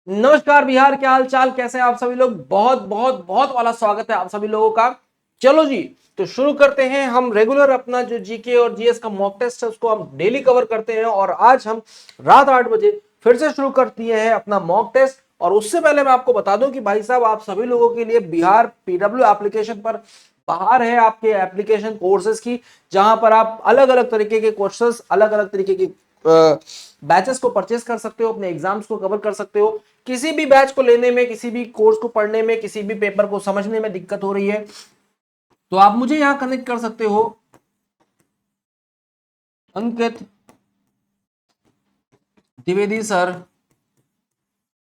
नमस्कार बिहार, क्या हाल चाल, कैसे हैं आप सभी लोग। बहुत बहुत बहुत वाला स्वागत है आप सभी लोगों का। चलो जी, तो शुरू करते हैं। हम रेगुलर अपना जो जीके और जीएस का मॉक टेस्ट है उसको हम डेली कवर करते हैं और आज हम रात 8 बजे फिर से शुरू कर दिए हैं अपना मॉक टेस्ट। और उससे पहले मैं आपको बता दूं कि भाई साहब, आप सभी लोगों के लिए बिहार पीडब्ल्यू एप्लीकेशन पर बाहर है आपके एप्लीकेशन कोर्सेज की, जहां पर आप अलग अलग तरीके के कोर्सेज, अलग अलग तरीके की बैचेस को परचेस कर सकते हो, अपने एग्जाम्स को कवर कर सकते हो। किसी भी बैच को लेने में, किसी भी कोर्स को पढ़ने में, किसी भी पेपर को समझने में दिक्कत हो रही है तो आप मुझे यहां कनेक्ट कर सकते हो अंकित द्विवेदी सर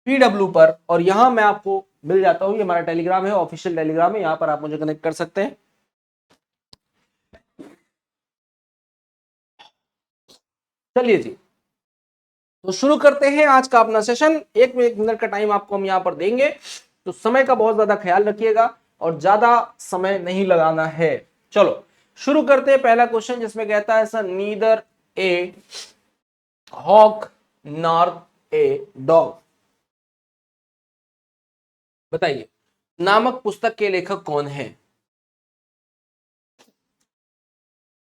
पीडब्ल्यू पर, और यहां मैं आपको मिल जाता हूं। ये हमारा टेलीग्राम है, ऑफिशियल टेलीग्राम है, यहां पर आप मुझे कनेक्ट कर सकते हैं। चलिए जी, तो शुरू करते हैं आज का अपना सेशन। एक मिनट का टाइम आपको हम यहां पर देंगे, तो समय का बहुत ज्यादा ख्याल रखिएगा और ज्यादा समय नहीं लगाना है। चलो शुरू करते हैं। पहला क्वेश्चन जिसमें कहता है sir, neither a hawk nor a dog, बताइए नामक पुस्तक के लेखक कौन है।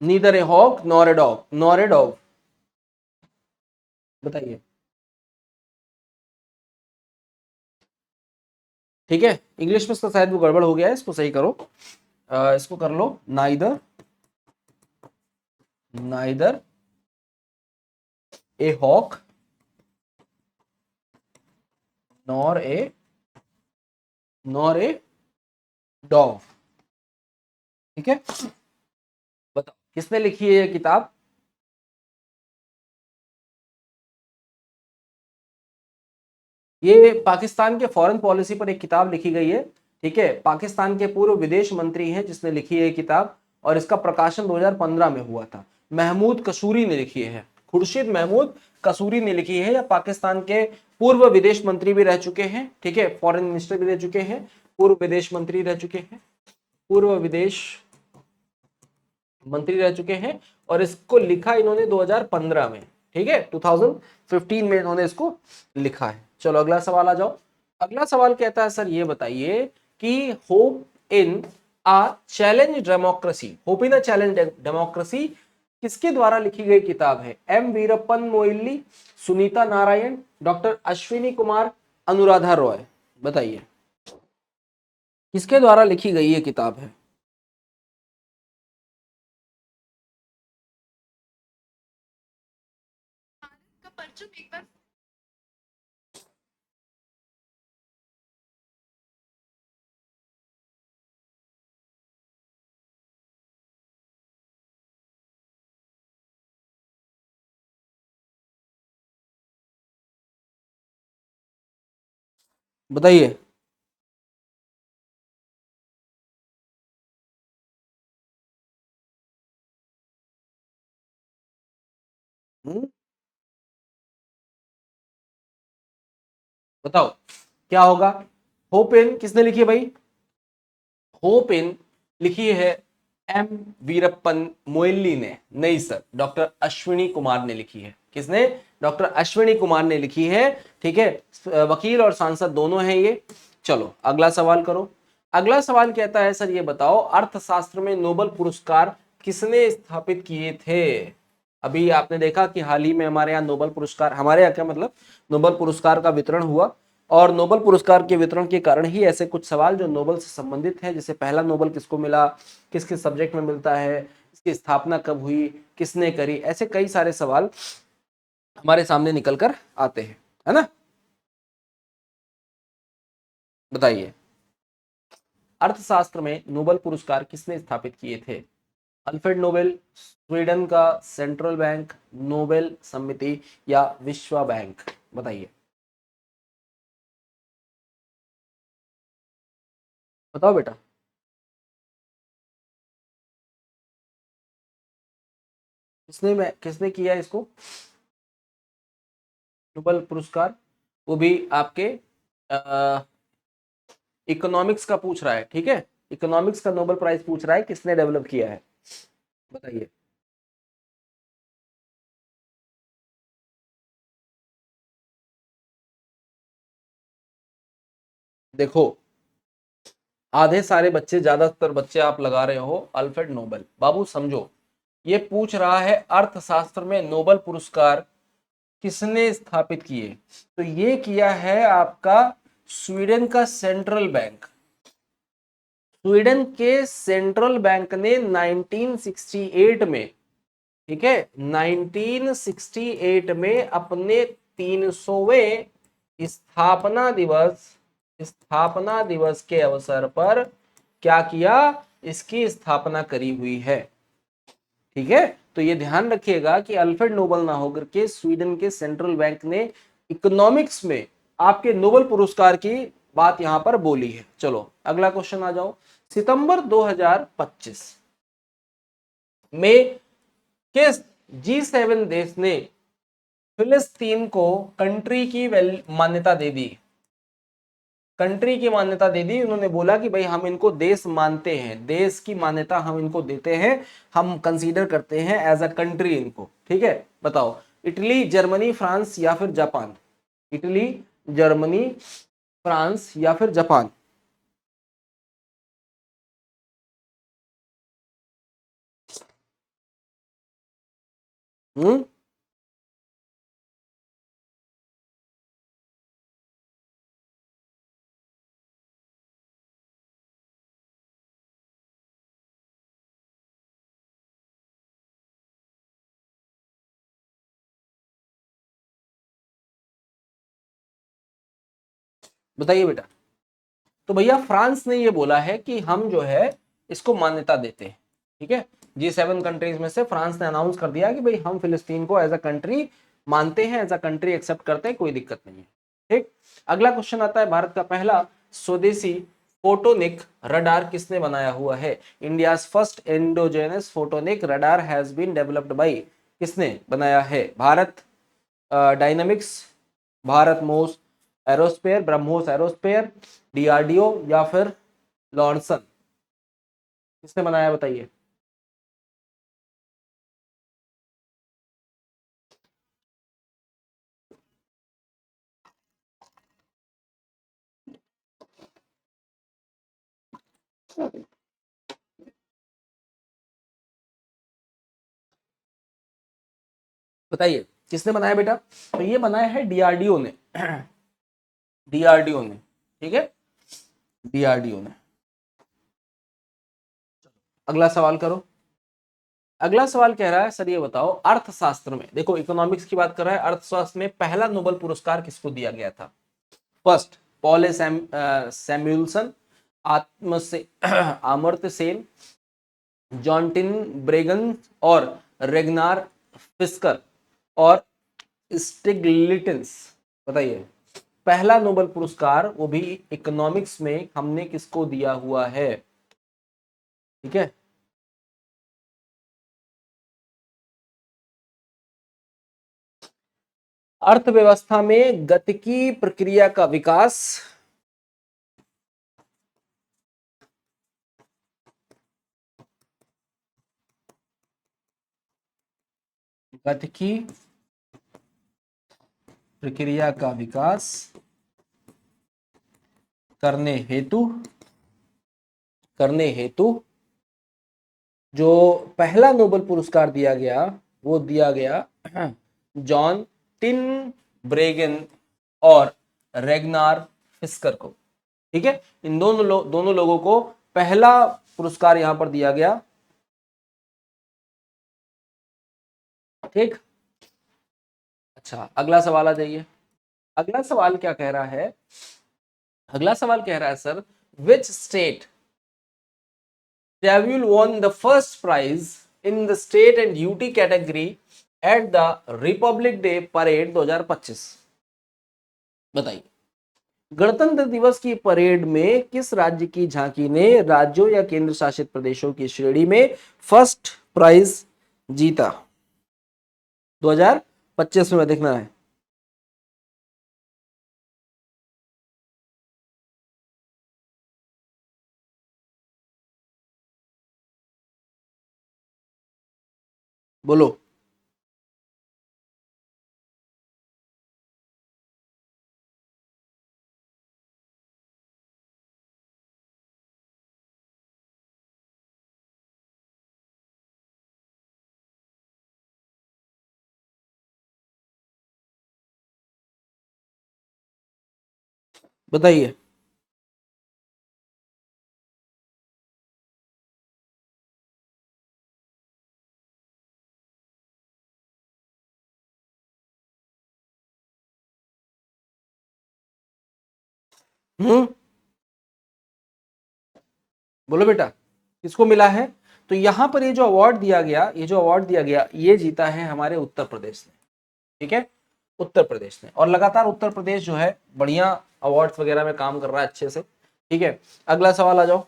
Neither a hawk nor a dog, nor a dog, बताइए। ठीक है, इंग्लिश में इसका शायद वो गड़बड़ हो गया है, इसको सही करो। इसको कर लो, neither, neither a hawk nor a, nor a dog. ठीक है, बताओ किसने लिखी है ये किताब। ये पाकिस्तान के फॉरेन पॉलिसी पर एक किताब लिखी गई है। ठीक है, पाकिस्तान के पूर्व विदेश मंत्री हैं जिसने लिखी है ये किताब, और इसका प्रकाशन 2015 में हुआ था। महमूद कसूरी ने लिखी है, खुर्शीद महमूद कसूरी ने लिखी है। या पाकिस्तान के पूर्व विदेश मंत्री भी रह चुके हैं। ठीक है, फॉरेन मिनिस्टर भी रह चुके हैं, पूर्व विदेश मंत्री रह चुके हैं, पूर्व विदेश मंत्री रह चुके हैं। और इसको लिखा इन्होंने 2015 में। ठीक है, 2015 में इन्होंने इसको लिखा है। चलो अगला सवाल आ जाओ। अगला सवाल कहता है सर, ये बताइए कि hope in a challenge democracy, hope in a challenge democracy किसके द्वारा लिखी गई किताब है। एम वीरप्पन मोइली, सुनीता नारायण, डॉक्टर अश्विनी कुमार, अनुराधा रॉय, बताइए किसके द्वारा लिखी गई ये किताब है। बताइए। हम्म, बताओ क्या होगा। होप इन किसने लिखी है भाई। होप इन लिखी है एम वीरप्पन मोइली ने, नहीं सर, डॉक्टर अश्विनी कुमार ने लिखी है। किसने, डॉक्टर अश्विनी कुमार ने लिखी है। ठीक है, वकील और सांसद दोनों हैं ये। चलो अगला सवाल करो। अगला सवाल कहता है सर, ये बताओ अर्थशास्त्र में नोबेल पुरस्कार किसने स्थापित किए थे। अभी आपने देखा कि हाल ही में हमारे यहाँ नोबेल पुरस्कार, हमारे यहाँ क्या मतलब, नोबेल पुरस्कार का वितरण हुआ। और नोबेल पुरस्कार के वितरण के कारण ही ऐसे कुछ सवाल जो नोबेल से संबंधित हैं, जैसे पहला नोबेल किसको मिला, किस किस सब्जेक्ट में मिलता है, इसकी स्थापना कब हुई, किसने करी, ऐसे कई सारे सवाल हमारे सामने निकल कर आते हैं, है ना। बताइए अर्थशास्त्र में नोबेल पुरस्कार किसने स्थापित किए थे। अल्फ्रेड नोबेल, स्वीडन का सेंट्रल बैंक, नोबेल समिति, या विश्व बैंक, बताइए। बताओ बेटा। किसने किया इसको नोबेल पुरस्कार, वो भी आपके इकोनॉमिक्स का पूछ रहा है। ठीक है, इकोनॉमिक्स का नोबेल प्राइज पूछ रहा है, किसने डेवलप किया है, बताइए। देखो आधे सारे बच्चे, ज्यादातर बच्चे आप लगा रहे हो अल्फ्रेड नोबेल। बाबू समझो, ये पूछ रहा है अर्थशास्त्र में नोबेल पुरस्कार किसने स्थापित किए, तो ये किया है आपका स्वीडन का सेंट्रल बैंक। स्वीडन के सेंट्रल बैंक ने 1968 में, ठीक है, 1968 में अपने 300वें स्थापना दिवस के अवसर पर क्या किया, इसकी स्थापना करी हुई है। ठीक है, तो ये ध्यान रखिएगा कि अल्फ्रेड नोबेल ना होकर के स्वीडन के सेंट्रल बैंक ने इकोनॉमिक्स में आपके नोबेल पुरस्कार की बात यहां पर बोली है। चलो अगला क्वेश्चन आ जाओ। सितंबर 2025 में किस G7 देश ने फिलिस्तीन को कंट्री की मान्यता दे दी? कंट्री की मान्यता दे दी, उन्होंने बोला कि भाई हम इनको देश मानते हैं, देश की मान्यता हम इनको देते हैं, हम कंसीडर करते हैं एज अ कंट्री इनको। ठीक है, बताओ इटली, जर्मनी, फ्रांस या फिर जापान? इटली, जर्मनी, फ्रांस या फिर जापान? हम्म, बताइए बेटा। तो भैया फ्रांस ने ये बोला है कि हम जो है इसको मान्यता देते हैं। ठीक है, G7 कंट्रीज में से फ्रांस ने अनाउंस कर दिया कि भाई हम फिलिस्तीन को एज अ कंट्री मानते हैं, एज अ कंट्री एक्सेप्ट करते हैं, कोई दिक्कत नहीं है। ठीक, अगला क्वेश्चन आता है, भारत का पहला स्वदेशी फोटोनिक रडार किसने बनाया हुआ है? India's first endogenous photonic radar has been developed by, किसने बनाया है? भारत डायनामिक्स, भारत मोस एरोस्पेयर, ब्रह्मोस एरोस्पेयर, डीआरडीओ या फिर लॉन्सन? किसने बनाया बताइए। बताइए किसने बनाया बेटा? तो ये बनाया है डीआरडीओ ने। डीआरडीओ ने, ठीक है, डीआरडीओ ने। अगला सवाल करो। अगला सवाल कह रहा है सर ये बताओ, अर्थशास्त्र में, देखो इकोनॉमिक्स की बात कर रहा है, अर्थशास्त्र में पहला नोबेल पुरस्कार किसको दिया गया था? फर्स्ट पॉल सैमुअल्सन, आत्म से अमर्त्य सेन, जॉन्टिन ब्रेगन और रेगनार फिस्कर और स्टिग्लिटन्स? बताइए, पहला नोबेल पुरस्कार वो भी इकोनॉमिक्स में हमने किसको दिया हुआ है? ठीक है, अर्थव्यवस्था में गतिकी प्रक्रिया का विकास, गतिकी प्रक्रिया का विकास करने हेतु, करने हेतु जो पहला नोबेल पुरस्कार दिया गया वो दिया गया जॉन टिन ब्रेगन और रेगनार फिस्कर को। ठीक है, इन दोनों लोगों को पहला पुरस्कार यहां पर दिया गया। ठीक, अच्छा अगला सवाल आ जाइए। अगला सवाल क्या कह रहा है? अगला सवाल कह रहा है sir, which state Travel won the first prize in the state and duty category at the Republic Day Parade 2025? बताइए, गणतंत्र दिवस की परेड में किस राज्य की झांकी ने राज्यों या केंद्र शासित प्रदेशों की श्रेणी में फर्स्ट प्राइज जीता? 2025 में देखना है। बोलो। बताइए। हम्म, बोलो बेटा, किसको मिला है? तो यहां पर ये जो अवार्ड दिया गया, ये जो अवार्ड दिया गया, ये जीता है हमारे उत्तर प्रदेश ने। ठीक है, उत्तर प्रदेश ने, और लगातार उत्तर प्रदेश जो है बढ़िया अवार्ड्स वगैरह में काम कर रहा है अच्छे से। ठीक है, अगला सवाल आ जाओ।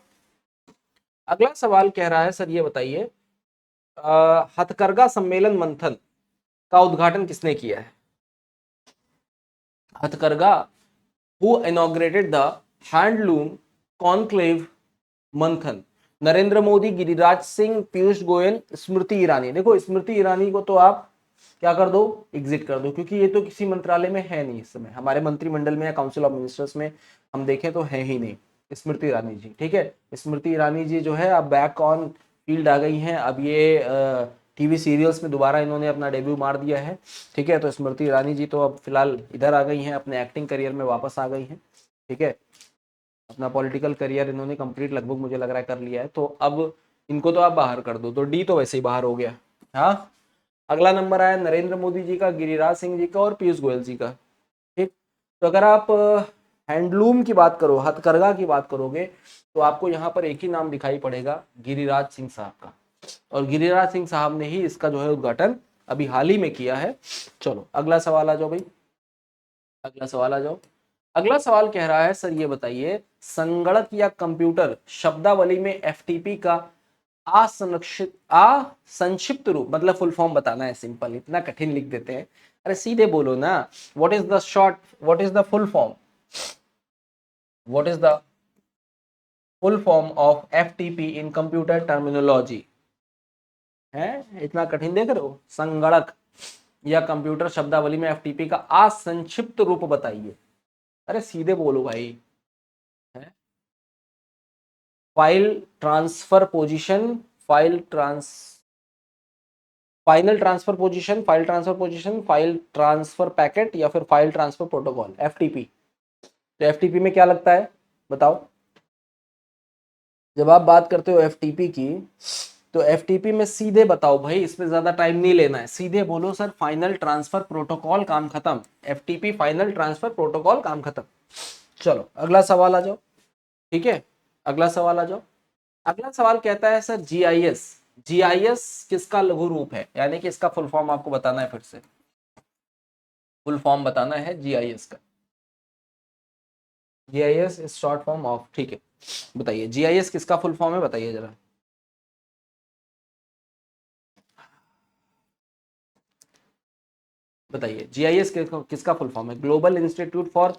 अगला सवाल कह रहा है, सर ये बताइए, हथकरघा सम्मेलन मंथन का उद्घाटन किसने किया है? हथकरघा, who inaugurated the handloom conclave मंथन? नरेंद्र मोदी, गिरिराज सिंह, पीयूष गोयल, स्मृति ईरानी। देखो स्मृति ईरानी को तो आप क्या कर दो, एग्जिट कर दो, क्योंकि ये तो किसी मंत्रालय में है नहीं इस समय, हमारे मंत्रिमंडल में या काउंसिल ऑफ मिनिस्टर्स में हम देखें तो है ही नहीं स्मृति ईरानी जी। ठीक है, स्मृति ईरानी जी जो है अब बैक ऑन फील्ड आ गई हैं, अब ये टीवी सीरियल्स में दोबारा इन्होंने अपना डेब्यू मार दिया है। ठीक है, तो स्मृति ईरानी जी तो अब फिलहाल इधर आ गई हैं, अपने एक्टिंग करियर में वापस आ गई हैं। ठीक है, अपना पॉलिटिकल करियर इन्होंने कंप्लीट लगभग मुझे लग रहा है कर लिया है, तो अब इनको तो आप बाहर कर दो, तो डी तो वैसे ही बाहर हो गया। हाँ, अगला नंबर आया नरेंद्र मोदी जी का, गिरिराज सिंह जी का और पीयूष गोयल जी का। ठीक, तो अगर आप हैंडलूम की बात करो, हथकरघा की बात करोगे, तो आपको यहाँ पर एक ही नाम दिखाई पड़ेगा, गिरिराज सिंह साहब का, और गिरिराज सिंह साहब ने ही इसका जो है उद्घाटन अभी हाल ही में किया है। चलो अगला सवाल आ जाओ भाई, अगला सवाल आ जाओ। अगला सवाल कह रहा है, सर ये बताइए, संगणक या कंप्यूटर शब्दावली में एफटीपी का असंरक्षित संक्षिप्त रूप, मतलब फुल फॉर्म बताना है, सिंपल, इतना कठिन लिख देते हैं, अरे सीधे बोलो ना। What is the short, what is the full form, what is the full form of FTP in computer terminology? है इतना कठिन देख रहे हो? संगणक या कंप्यूटर शब्दावली में एफटीपी का असंक्षिप्त रूप बताइए। अरे सीधे बोलो भाई। है, file transfer position, file trans final transfer position, file transfer position, file transfer packet, या फिर फाइल ट्रांसफर प्रोटोकॉल, एफटीपी। तो एफटीपी में क्या लगता है बताओ? जब आप बात करते हो एफटीपी की, तो एफटीपी में सीधे बताओ भाई, इसमें ज्यादा टाइम नहीं लेना है, सीधे बोलो सर फाइनल ट्रांसफर प्रोटोकॉल, काम खत्म। एफटीपी फाइनल ट्रांसफर प्रोटोकॉल, काम खत्म। चलो अगला सवाल आ जाओ। ठीक है, अगला सवाल आ जाओ। अगला सवाल कहता है, सर जीआईएस, जीआईएस किसका लघु रूप है, यानी कि इसका फुल फॉर्म आपको बताना है, फिर से फुल फॉर्म बताना है जीआईएस का। GIS is short form of, ठीक है, बताइए जीआईएस किसका फुल फॉर्म है, बताइए जरा। बताइए जीआईएस किसका फुल फॉर्म है? Global institute for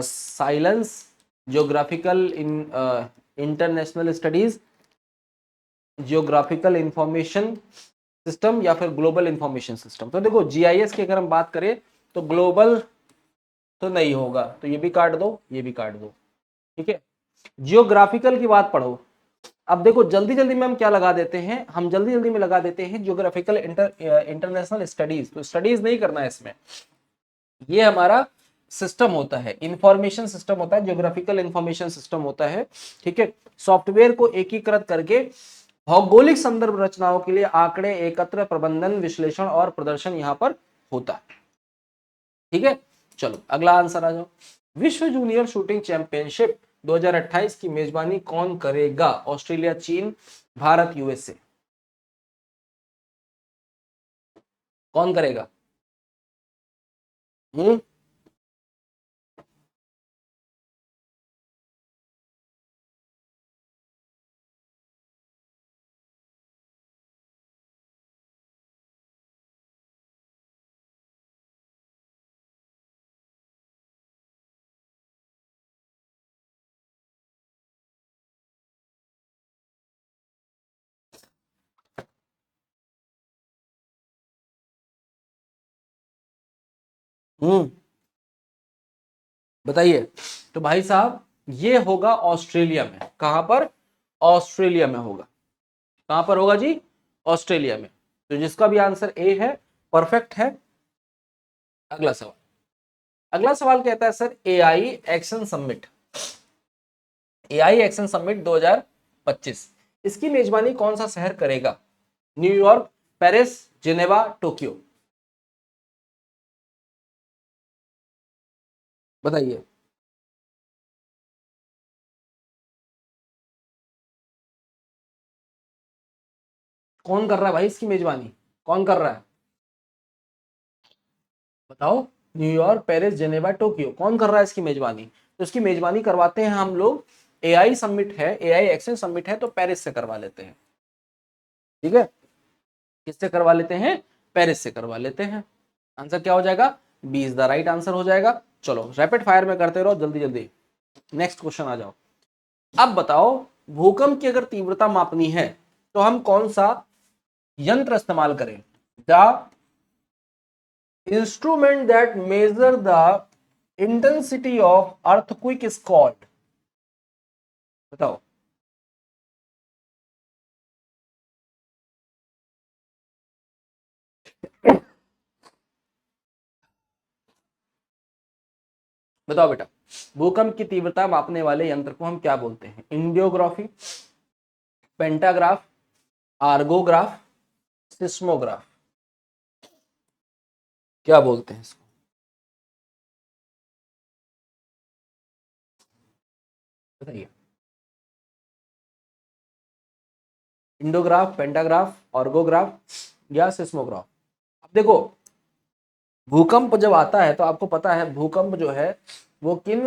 silence, geographical in international studies, geographical information system, या फिर ग्लोबल इंफॉर्मेशन सिस्टम? तो देखो जीआईएस की अगर हम बात करें तो ग्लोबल तो नहीं होगा, तो ये भी काट दो, ये भी काट दो। ठीक है, जियोग्राफिकल की बात पढ़ो। अब देखो जल्दी जल्दी में हम क्या लगा देते हैं, हम जल्दी जल्दी में लगा देते हैं जियोग्राफिकल इंटरनेशनल स्टडीज, तो स्टडीज नहीं करना है इसमें, ये हमारा सिस्टम होता है, इंफॉर्मेशन सिस्टम होता है, जियोग्राफिकल इंफॉर्मेशन सिस्टम होता है। ठीक है, सॉफ्टवेयर को एकीकृत करके भौगोलिक संदर्भ रचनाओं के लिए आंकड़े एकत्र, प्रबंधन, विश्लेषण और प्रदर्शन यहां पर होता है। ठीक है, चलो अगला आंसर आ जाओ। विश्व जूनियर शूटिंग चैंपियनशिप 2028 की मेजबानी कौन करेगा? ऑस्ट्रेलिया, चीन, भारत, यूएसए? कौन करेगा? हम्म, हम्म, बताइए। तो भाई साहब ये होगा ऑस्ट्रेलिया में, कहां पर? ऑस्ट्रेलिया में होगा। कहां पर होगा जी? ऑस्ट्रेलिया में। तो जिसका भी आंसर ए है, परफेक्ट है। अगला सवाल, अगला सवाल कहता है sir AI action summit, AI action summit 2025, इसकी मेजबानी कौन सा शहर करेगा? न्यूयॉर्क, पेरिस, जिनेवा, टोक्यो, बताइए। कौन कर रहा है भाई इसकी मेजबानी, कौन कर रहा है बताओ? न्यूयॉर्क, पेरिस, जेनेवा, टोक्यो, कौन कर रहा है इसकी मेजबानी? तो इसकी मेजबानी करवाते हैं हम लोग, एआई समिट है, एआई एक्शन समिट है तो पेरिस से करवा लेते हैं। ठीक है, किससे करवा लेते हैं? पेरिस से करवा लेते हैं। आंसर क्या हो जाएगा? B is the right answer हो जाएगा। चलो रैपिड फायर में करते रहो जल्दी जल्दी, नेक्स्ट क्वेश्चन आ जाओ। अब बताओ, भूकंप की अगर तीव्रता मापनी है तो हम कौन सा यंत्र इस्तेमाल करें? The instrument that measure the intensity of earthquake is called, बताओ। बताओ बेटा, भूकंप की तीव्रता मापने वाले यंत्र को हम क्या बोलते हैं? इंडियोग्राफी, पेंटाग्राफ, आर्गोग्राफ, सिस्मोग्राफ, क्या बोलते हैं इसको? बताइए। इंडोग्राफ, पेंटाग्राफ, ऑर्गोग्राफ या सिस्मोग्राफ? अब देखो, भूकंप जब आता है तो आपको पता है भूकंप जो है वो किन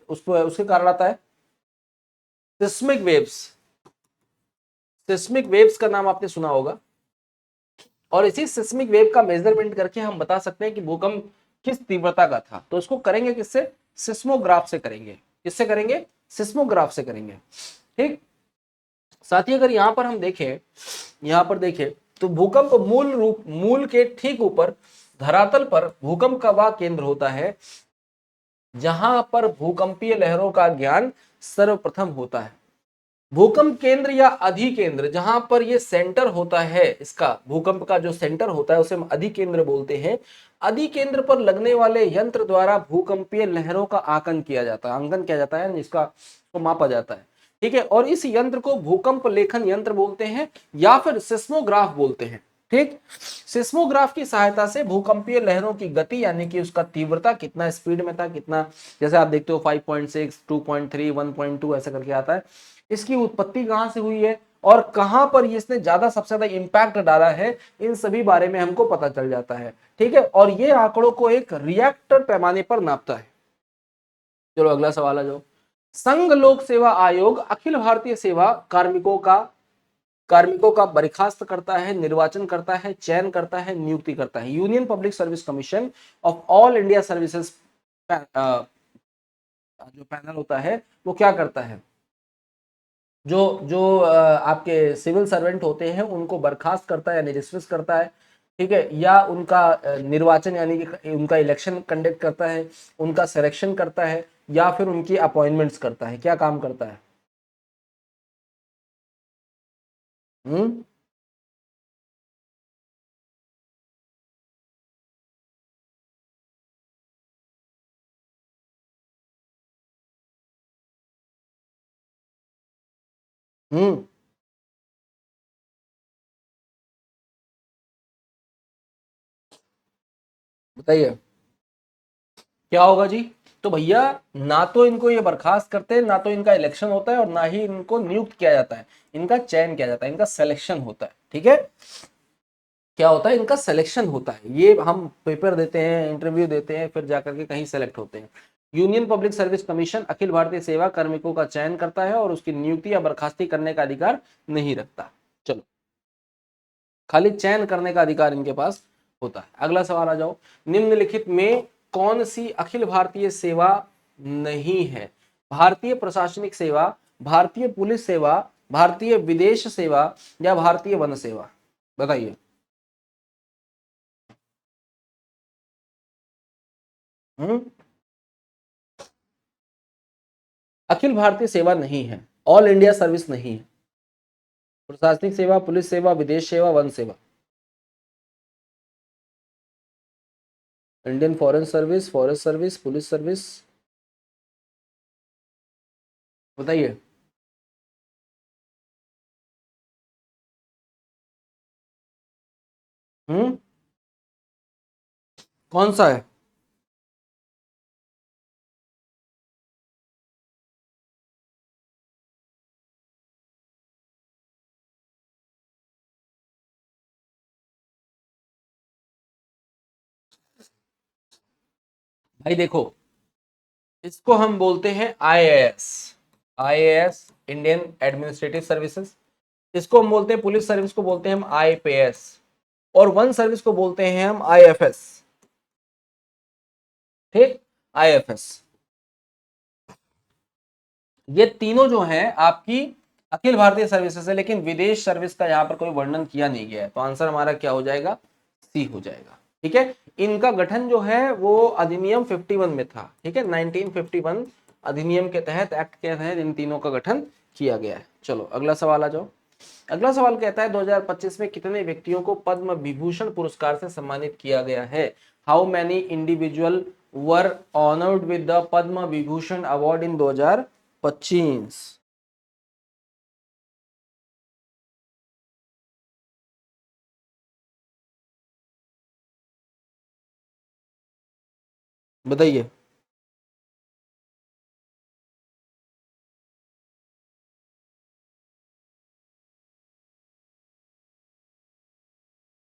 उसको उसके कारण आता है? सिस्मिक वेव्स, सिस्मिक वेव्स का नाम आपने सुना होगा। और इसी सिस्मिक वेव का मेजरमेंट करके हम बता सकते हैं कि भूकंप किस तीव्रता का था। तो इसको करेंगे किससे? सिस्मोग्राफ से करेंगे। किससे करेंगे? सिस्मोग्राफ से करेंगे। ठीक, साथ ही अगर यहां पर हम देखें, यहां पर देखें तो भूकंप मूल के ठीक ऊपर धरातल पर भूकंप का वह केंद्र होता है जहां पर भूकंपीय लहरों का ज्ञान सर्वप्रथम होता है। भूकंप केंद्र या अधिकेंद्र, जहां पर ये सेंटर होता है, इसका भूकंप का जो सेंटर होता है उसे हम अधिकेंद्र बोलते हैं। अधिकेंद्र पर लगने वाले यंत्र द्वारा भूकंपीय लहरों का आकलन किया जाता है, अंकन किया जाता है, इसका को मापा जाता है। ठीक है, और इस यंत्र को भूकंप लेखन यंत्र बोलते हैं या फिर सिस्मोग्राफ बोलते हैं। ठीक, सिस्मोग्राफ की सहायता से भूकंपीय लहरों की गति यानी कि उसका तीव्रता कितना स्पीड में था, कितना, जैसे आप देखते हो 5.6, 2.3, 1.2 ऐसा करके आता है। इसकी उत्पत्ति कहां से हुई है और कहां पर इसने ज्यादा सबसे ज्यादा इंपैक्ट डाला है, इन सभी बारे में हमको पता चल जाता है। ठीक है, और ये आंकड़ों को एक रिएक्टर पैमाने पर नापता है। चलो अगला सवाल आ जाओ। संघ लोक सेवा आयोग अखिल भारतीय सेवा कार्मिकों का बर्खास्त करता है, निर्वाचन करता है, चयन करता है, नियुक्ति करता है। Union public service commission of all India services जो पैनल होता है वो क्या करता है? जो जो आपके सिविल सर्वेंट होते हैं उनको बर्खास्त करता है यानी डिसमिस करता है। ठीक है, या उनका निर्वाचन यानी कि उनका इलेक्शन कंडक्ट करता है, उनका सिलेक्शन करता है, या फिर उनकी अपॉइंटमेंट्स करता है। क्या काम करता है? हम्म हम्म बताइए क्या होगा जी? तो भैया, ना तो इनको ये बर्खास्त करते हैं, ना तो इनका इलेक्शन होता है, और ना ही इनको नियुक्त किया जाता है। इनका चयन किया जाता है, इनका सिलेक्शन होता है। ठीक है, क्या होता है? इनका सिलेक्शन होता है। ये हम पेपर देते हैं, इंटरव्यू देते हैं, फिर जाकर के कहीं सेलेक्ट होते हैं। Union public service commission Akhil Bharatiya सेवा कार्मिकों का चयन करता है और उसकी नियुक्ति या बर्खास्ती करने का अधिकार नहीं रखता। चलो, खाली चयन करने का अधिकार इनके पास होता है। अगला सवाल आ जाओ। निम्नलिखित में कौन सी अखिल भारतीय सेवा नहीं है? भारतीय प्रशासनिक सेवा, भारतीय पुलिस सेवा, भारतीय विदेश सेवा या भारतीय वन सेवा, बताइए। हम्म अखिल भारतीय सेवा नहीं है, ऑल इंडिया सर्विस नहीं है। प्रशासनिक सेवा, पुलिस सेवा, विदेश सेवा, वन सेवा। Indian foreign service, forest service, police service, बताइए। कौन सा है? भाई देखो, इसको हम बोलते हैं IAS. IAS, Indian administrative services. इसको हम बोलते हैं, पुलिस सर्विस को बोलते हैं हम आईपीएस। और वन सर्विस को बोलते हैं हम आईएफएस। ठीक, आईएफएस। ये तीनों जो है आपकी अखिल भारतीय सर्विसेज है, लेकिन विदेश सर्विस का यहाँ पर कोई वर्णन किया नहीं गया है, तो आंसर हमारा क्या हो जाएगा? सी हो जाएगा। ठीक है, इनका गठन जो है वो अधिनियम 51 में था। ठीक है, 1951 अधिनियम के तहत, एक्ट के तहत इन तीनों का गठन किया गया है। चलो अगला सवाल आ जाओ। अगला सवाल कहता है 2025 में कितने व्यक्तियों को पद्म विभूषण पुरस्कार से सम्मानित किया गया है? How many individual were honoured with the Padma Vibhushan award in 2025? बताइए।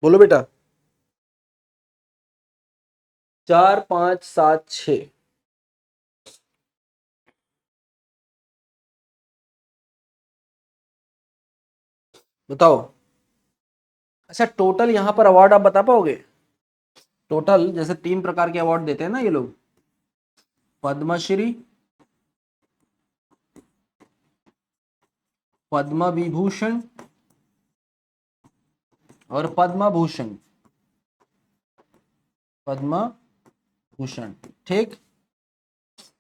बोलो बेटा। 4, 5, 7, 6। बताओ। अच्छा, टोटल यहां पर अवार्ड आप बता पाओगे? टोटल जैसे 3 प्रकार के अवार्ड देते हैं ना ये लोग, पद्मश्री, पद्म विभूषण और पद्म भूषण। पद्म भूषण। ठीक,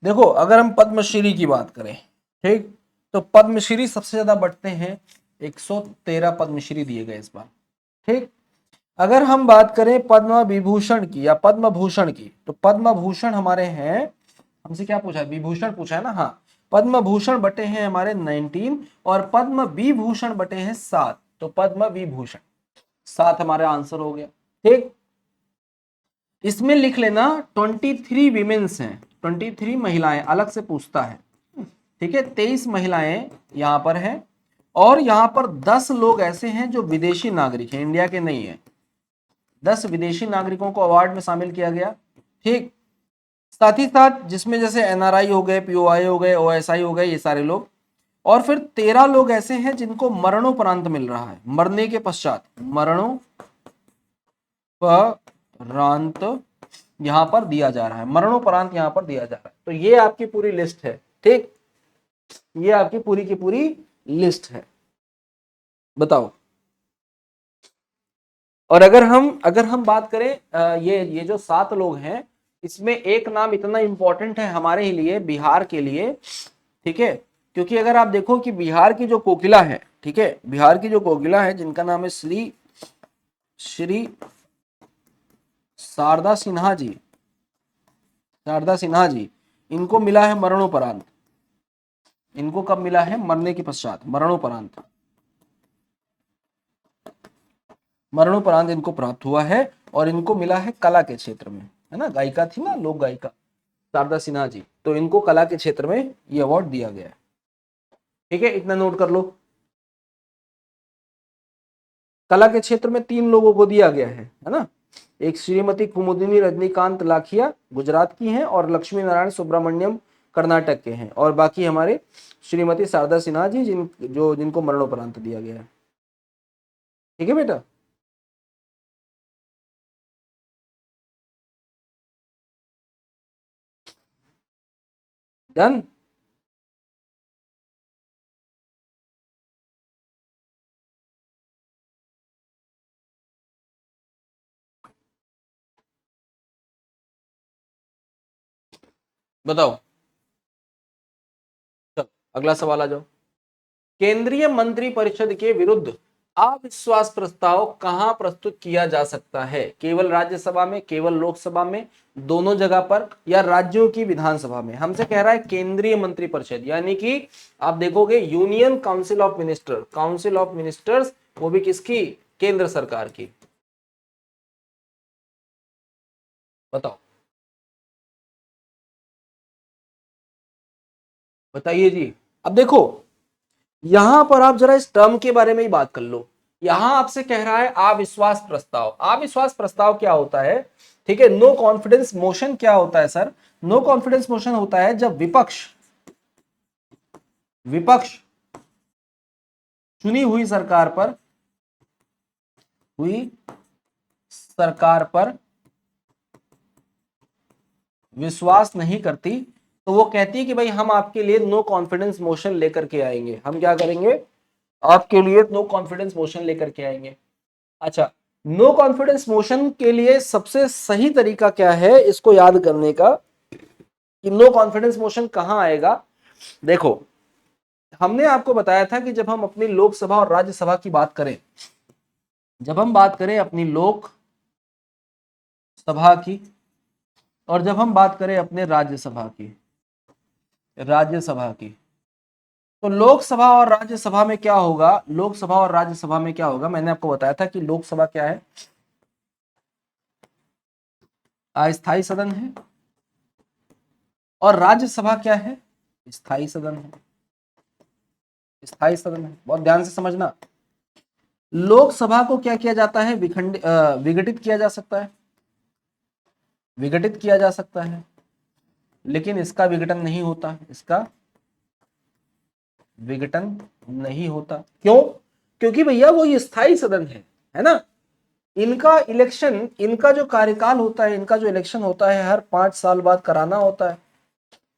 देखो अगर हम पद्मश्री की बात करें, ठीक, तो पद्मश्री सबसे ज्यादा बढ़ते हैं, 113 पद्मश्री दिए गए इस बार। ठीक, अगर हम बात करें पद्म विभूषण की या पद्म भूषण की, तो पद्म भूषण हमारे हैं, हमसे क्या पूछा है? विभूषण पूछा है ना। हाँ, पद्म भूषण बटे हैं हमारे 19 और पद्म विभूषण बटे हैं 7, तो पद्म विभूषण 7 हमारा आंसर हो गया। ठीक, इसमें लिख लेना 23 विमेन्स हैं, 23 महिलाएं, अलग से पूछता है। ठीक है, 23 महिलाएं यहां पर हैं और यहां पर 10 लोग ऐसे हैं जो विदेशी नागरिक हैं, इंडिया के नहीं है। 10 विदेशी नागरिकों को अवार्ड में शामिल किया गया। ठीक, साथ ही साथ जिसमें जैसे एनआरआई हो गए, पीओआई हो गए, ओएसआई हो गए, ये सारे लोग। और फिर 13 लोग ऐसे हैं जिनको मरणोपरांत मिल रहा है, मरने के पश्चात, मरणोपरांत यहां पर दिया जा रहा है, मरणोपरांत यहां पर दिया जा रहा है। तो ये आपकी पूरी लिस्ट है। ठीक, ये आपकी पूरी की पूरी लिस्ट है। बताओ। और अगर हम बात करें, ये जो 7 लोग हैं, इसमें एक नाम इतना इंपॉर्टेंट है हमारे लिए, बिहार के लिए। ठीक है, क्योंकि अगर आप देखो कि बिहार की जो कोकिला है, ठीक है, बिहार की जो कोकिला है जिनका नाम है श्री शारदा सिन्हा जी, शारदा सिन्हा जी, इनको मिला है मरणोपरांत। इनको कब मिला है? मरने के पश्चात, मरणोपरांत। मरणोपरांत इनको प्राप्त हुआ है और इनको मिला है कला के क्षेत्र में, है ना, गायिका थी ना, लोक गायिका शारदा सिन्हा जी, तो इनको कला के क्षेत्र में ये अवार्ड दिया गया है। ठीक है, इतना नोट कर लो। कला के क्षेत्र में 3 लोगों को दिया गया है ना। एक श्रीमती कुमुदिनी रजनीकांत लाखिया गुजरात की हैं और लक्ष्मी नारायण सुब्रमण्यम कर्नाटक के हैं, और बाकी हमारे श्रीमती शारदा सिन्हा जी जिनको मरणोपरांत दिया गया है। ठीक है बेटा। डन। बताओ। चलो अगला सवाल आ जाओ। केंद्रीय मंत्री परिषद के विरुद्ध अविश्वास प्रस्ताव कहां प्रस्तुत किया जा सकता है? केवल राज्यसभा में, केवल लोकसभा में, दोनों जगह पर, या राज्यों की विधानसभा में? हमसे कह रहा है केंद्रीय मंत्रिपरिषद, यानी कि आप देखोगे union council of minister, council of ministers, वो भी किसकी? केंद्र सरकार की। बताओ, बताइए जी। अब देखो, यहां पर आप जरा इस टर्म के बारे में ही बात कर लो। यहां आपसे कह रहा है अविश्वास प्रस्ताव। अविश्वास प्रस्ताव क्या होता है? ठीक है, नो कॉन्फिडेंस मोशन क्या होता है सर? नो कॉन्फिडेंस मोशन होता है जब विपक्ष, विपक्ष चुनी हुई सरकार पर, हुई सरकार पर विश्वास नहीं करती, तो वो कहती है कि भाई हम आपके लिए नो कॉन्फिडेंस मोशन लेकर के आएंगे। हम क्या करेंगे? आपके लिए नो कॉन्फिडेंस मोशन लेकर के आएंगे। अच्छा, नो कॉन्फिडेंस मोशन के लिए सबसे सही तरीका क्या है इसको याद करने का, कि नो कॉन्फिडेंस मोशन कहां आएगा? देखो, हमने आपको बताया था कि जब हम अपनी लोकसभा और राज्यसभा की बात करें, जब हम बात करें अपनी लोकसभा की, और जब हम बात करें अपने राज्यसभा की, राज्यसभा की, तो लोकसभा और राज्यसभा में क्या होगा? लोकसभा और राज्यसभा में क्या होगा? मैंने आपको बताया था कि लोकसभा क्या है? अस्थायी सदन है, और राज्यसभा क्या है? स्थायी सदन है। स्थायी सदन है, बहुत ध्यान से समझना। लोकसभा को क्या किया जाता है? विघटित किया जा सकता है, विघटित किया जा सकता है, लेकिन इसका विघटन नहीं होता, इसका विघटन नहीं होता। क्यों? क्योंकि भैया वो ये स्थायी सदन है ना। इनका इलेक्शन, इनका जो कार्यकाल होता है, इनका जो इलेक्शन होता है, हर 5 साल बाद कराना होता है,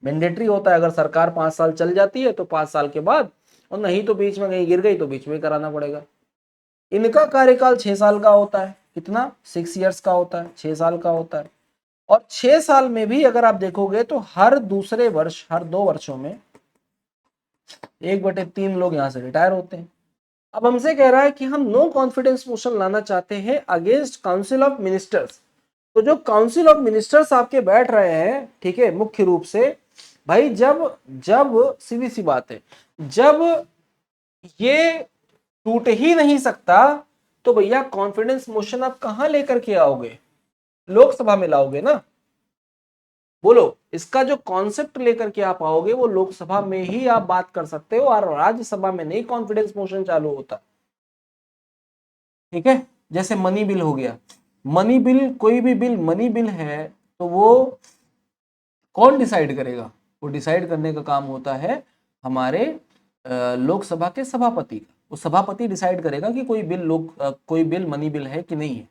मैंडेटरी होता है। अगर सरकार 5 साल चल जाती है तो 5 साल के बाद, और नहीं तो बीच में कहीं गिर गई तो बीच में कराना पड़ेगा। इनका कार्यकाल 6 साल का होता है। कितना? 6 ईयर्स का होता है, 6 साल का होता है। और 6 साल में भी अगर आप देखोगे तो हर दूसरे वर्ष, हर 2 वर्षों में 1/3 लोग यहां से रिटायर होते हैं। अब हमसे कह रहा है कि हम नो कॉन्फिडेंस मोशन लाना चाहते हैं अगेंस्ट काउंसिल ऑफ मिनिस्टर्स। तो जो काउंसिल ऑफ मिनिस्टर्स आपके बैठ रहे हैं, ठीक है, मुख्य रूप से भाई, जब जब सीधी सी बात है, जब ये टूट ही नहीं सकता, तो भैया कॉन्फिडेंस मोशन आप कहां लेकर के आओगे? लोकसभा में लाओगे ना। बोलो, इसका जो कॉन्सेप्ट लेकर के आप आओगे वो लोकसभा में ही आप बात कर सकते हो, और राज्यसभा में नहीं कॉन्फिडेंस मोशन चालू होता। ठीक है, जैसे मनी बिल हो गया। मनी बिल, कोई भी बिल मनी बिल है, तो वो कौन डिसाइड करेगा? वो डिसाइड करने का काम होता है हमारे लोकसभा के सभापति का। वो सभापति डिसाइड करेगा कि कोई बिल मनी बिल है कि नहीं है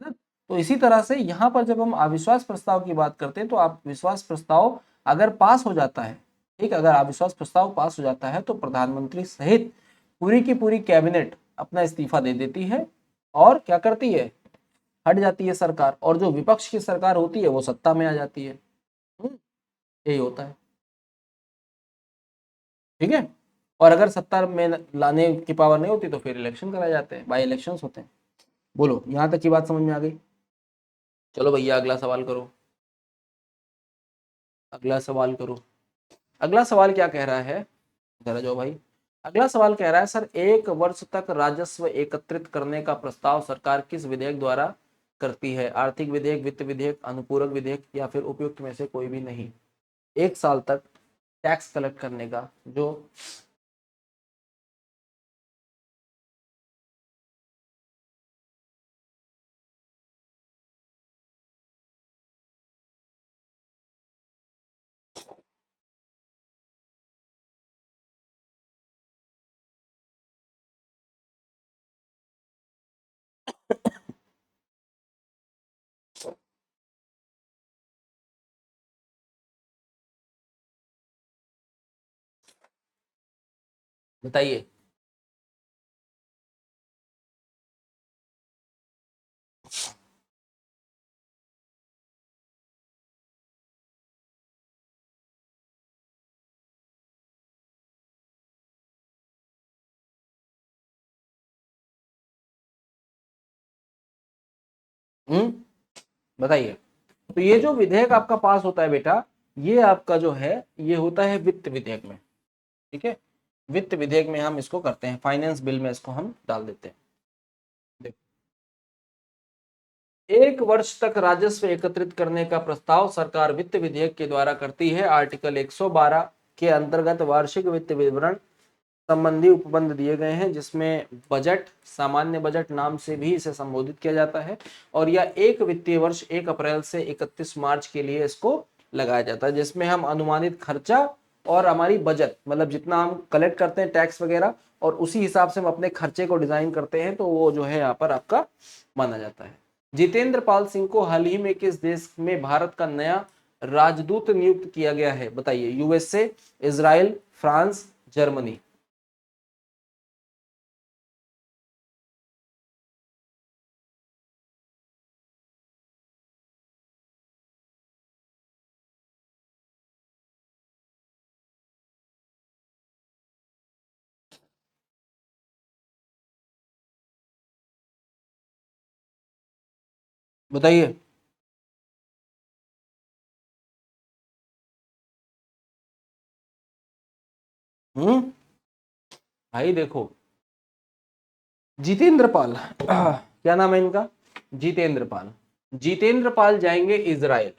ना। तो इसी तरह से यहाँ पर जब हम अविश्वास प्रस्ताव की बात करते हैं, तो अविश्वास प्रस्ताव अगर पास हो जाता है, ठीक, अगर अविश्वास प्रस्ताव पास हो जाता है, तो प्रधानमंत्री सहित पूरी की पूरी कैबिनेट अपना इस्तीफा दे देती है, और क्या करती है? हट जाती है सरकार, और जो विपक्ष की सरकार होती है वो सत्ता में आ जाती है। यही होता है। ठीक है, और अगर सत्ता में लाने की पावर नहीं होती तो फिर इलेक्शन कराए जाते हैं, बाई इलेक्शंस होते हैं। बोलो, यहां तक की बात समझ में आ गई? चलो भैया, अगला सवाल करो, अगला सवाल करो। अगला सवाल क्या कह रहा है? जरा जाओ भाई। अगला सवाल कह रहा है, सर 1 वर्ष तक राजस्व एकत्रित करने का प्रस्ताव सरकार किस विधेयक द्वारा करती है? आर्थिक विधेयक, वित्त विधेयक, अनुपूरक विधेयक, या फिर उपयुक्त में से कोई भी नहीं? 1 साल तक टैक्स कलेक्ट करने का जो, बताइए। बताइए। तो ये जो विधेयक आपका पास होता है बेटा, ये आपका जो है ये होता है वित्त विधेयक में, ठीक है। वित्त विधेयक में हम इसको करते हैं, फाइनेंस बिल में इसको हम डाल देते हैं। देखो, 1 वर्ष तक राजस्व एकत्रित करने का प्रस्ताव सरकार वित्त विधेयक के द्वारा करती है। आर्टिकल 112 के अंतर्गत वार्षिक वित्त विवरण संबंधी उपबंध दिए गए हैं, जिसमें बजट, सामान्य बजट नाम से भी इसे संबोधित किया जाता है, और यह एक वित्तीय वर्ष 1 अप्रैल से 31 मार्च के लिए इसको लगाया जाता है, जिसमें हम अनुमानित खर्चा और हमारी बजट, मतलब जितना हम कलेक्ट करते हैं टैक्स वगैरह, और उसी हिसाब से हम अपने खर्चे को डिजाइन करते हैं, तो वो जो है यहाँ पर आपका माना जाता है। जितेंद्र पाल सिंह को हाल ही में किस देश में भारत का नया राजदूत नियुक्त किया गया है? बताइए। USA, Israel, France, Germany. बताइए। भाई देखो, जितेंद्र पाल क्या नाम है इनका? जितेंद्र पाल। जितेंद्र पाल जाएंगे इजराइल।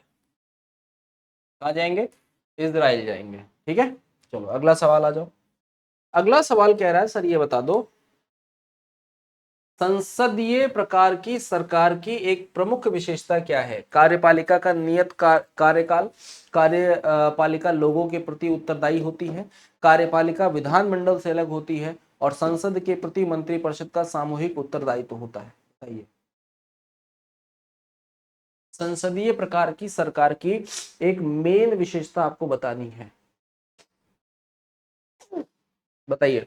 कहाँ जाएंगे? इजराइल जाएंगे, ठीक है। चलो अगला सवाल आ जाओ। अगला सवाल कह रहा है, सर ये बता दो, संसदीय प्रकार की सरकार की एक प्रमुख विशेषता क्या है? कार्यपालिका का नियत कार्यकाल, कार्यपालिका लोगों के प्रति उत्तरदायी होती है, कार्यपालिका विधानमंडल से अलग होती है, और संसद के प्रति मंत्रिपरिषद का सामूहिक उत्तरदायित्व होता है। बताइए। संसदीय प्रकार की सरकार की एक मेन विशेषता आपको बतानी है, बताइए।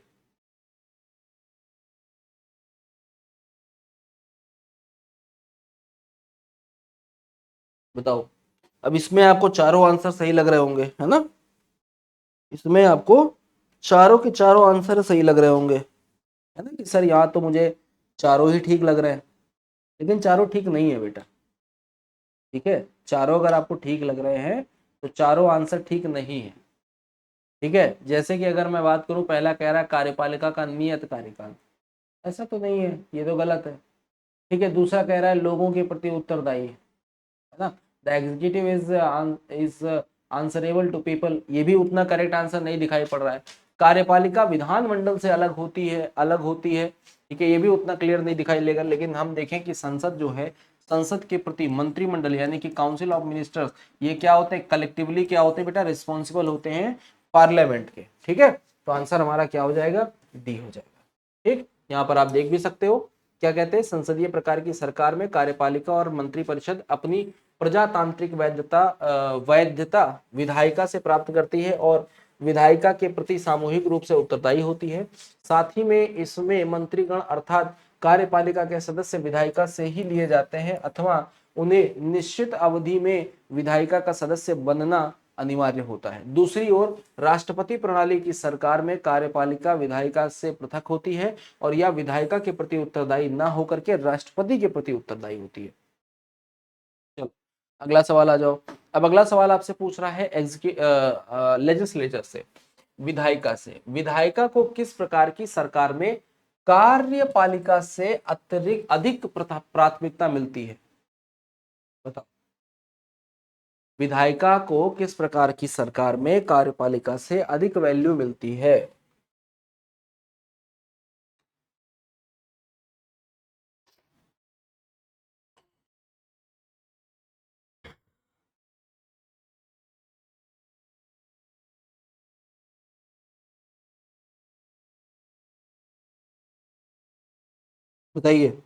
बताओ। अब इसमें आपको चारों आंसर सही लग रहे होंगे, है ना? इसमें आपको चारों के चारों आंसर सही लग रहे होंगे, है ना, कि सर यहाँ तो मुझे चारों ही ठीक लग रहे हैं। लेकिन चारों ठीक नहीं है बेटा, ठीक है। चारों अगर आपको ठीक लग रहे हैं तो चारों आंसर ठीक नहीं है, ठीक है। जैसे कि अगर मैं बात करूं, पहला कह रहा है कार्यपालिका का नियत कार्यकाल, ऐसा तो नहीं है, ये तो गलत है, ठीक है। दूसरा कह रहा है लोगों के प्रति उत्तरदायी, है ना, the executive is answerable to people, ये भी उतना करेक्ट आंसर नहीं दिखाई पड़ रहा है। कार्यपालिका विधानमंडल से अलग होती है, अलग होती है, ठीक है, ये भी उतना क्लियर नहीं दिखाई देगा। लेकिन हम देखें कि संसद जो है, संसद के प्रति मंत्रिमंडल यानी कि काउंसिल ऑफ मिनिस्टर्स, ये क्या होते हैं? कलेक्टिवली क्या होते हैं बेटा? रिस्पॉन्सिबल होते हैं पार्लियामेंट के, ठीक है। तो आंसर हमारा क्या हो जाएगा? डी हो जाएगा, ठीक। यहाँ पर आप देख भी सकते हो, क्या कहते हैं, संसदीय प्रकार की सरकार में कार्यपालिका और मंत्रिपरिषद अपनी प्रजातांत्रिक वैधता विधायिका से प्राप्त करती है, और विधायिका के प्रति सामूहिक रूप से उत्तरदायी होती है। साथ ही में इसमें मंत्रीगण अर्थात कार्यपालिका के सदस्य विधायिका से ही लिए जाते हैं, अथवा उन्हें निश्चित अवधि में विधायिका का सदस्य बनना अनिवार्य होता है। दूसरी ओर राष्ट्रपति प्रणाली की सरकार में कार्यपालिका विधायिका से पृथक होती है, और यह विधायिका के प्रति उत्तरदायी ना होकर के राष्ट्रपति के प्रति उत्तरदायी होती है। चलो अगला सवाल आ जाओ। अब अगला सवाल आपसे पूछ रहा है लेजिस्लेचर से, विधायिका से। विधायिका को किस प्रकार की सरकार में कार्यपालिका से अतिरिक्त अधिक प्राथमिकता मिलती है? बताओ। विधायिका को किस प्रकार की सरकार में कार्यपालिका से अधिक वैल्यू मिलती है? बताइए।